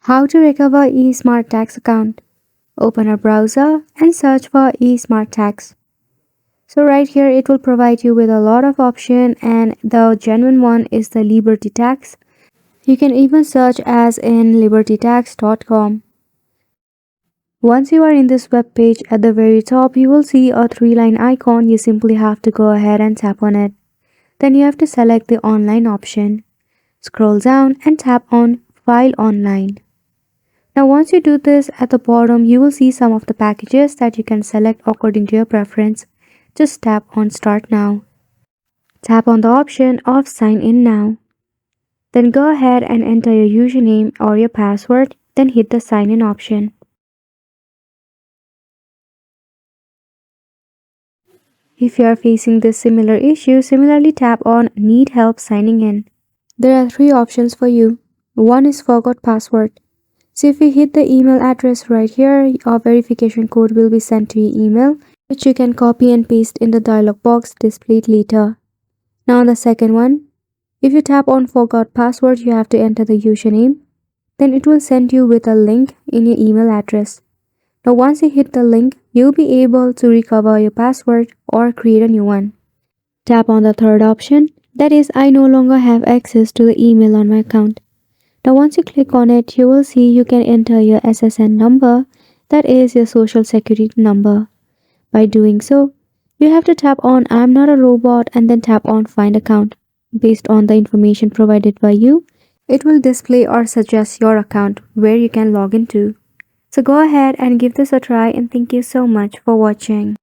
How to recover eSmart tax account. Open a browser and search for eSmart tax. So right here it will provide you with a lot of option, and the genuine one is the Liberty Tax. You can even search as in libertytax.com. Once you are in this web page, at the very top you will see a three-line icon. You simply have to go ahead and tap on it. Then you have to select the online option. Scroll down and tap on File Online. Now once you do this, at the bottom you will see some of the packages that you can select according to your preference. Just tap on Start Now. Tap on the option of Sign In Now. Then go ahead and enter your username or your password, then hit the Sign In option. If you are facing this similar issue, similarly tap on Need Help Signing In. There are three options for you. One is Forgot Password. So if you hit the email address right here, your verification code will be sent to your email, which you can copy and paste in the dialog box displayed later. Now the second one, if you tap on Forgot Password, you have to enter the username. Then it will send you with a link in your email address. Now once you hit the link, you'll be able to recover your password or create a new one. Tap on the third option, that is, I no longer have access to the email on my account. Now once you click on it, you will see you can enter your SSN number, that is your social security number. By doing so, you have to tap on I'm not a robot and then tap on Find Account. Based on the information provided by you, it will display or suggest your account where you can log into. So go ahead and give this a try, and thank you so much for watching.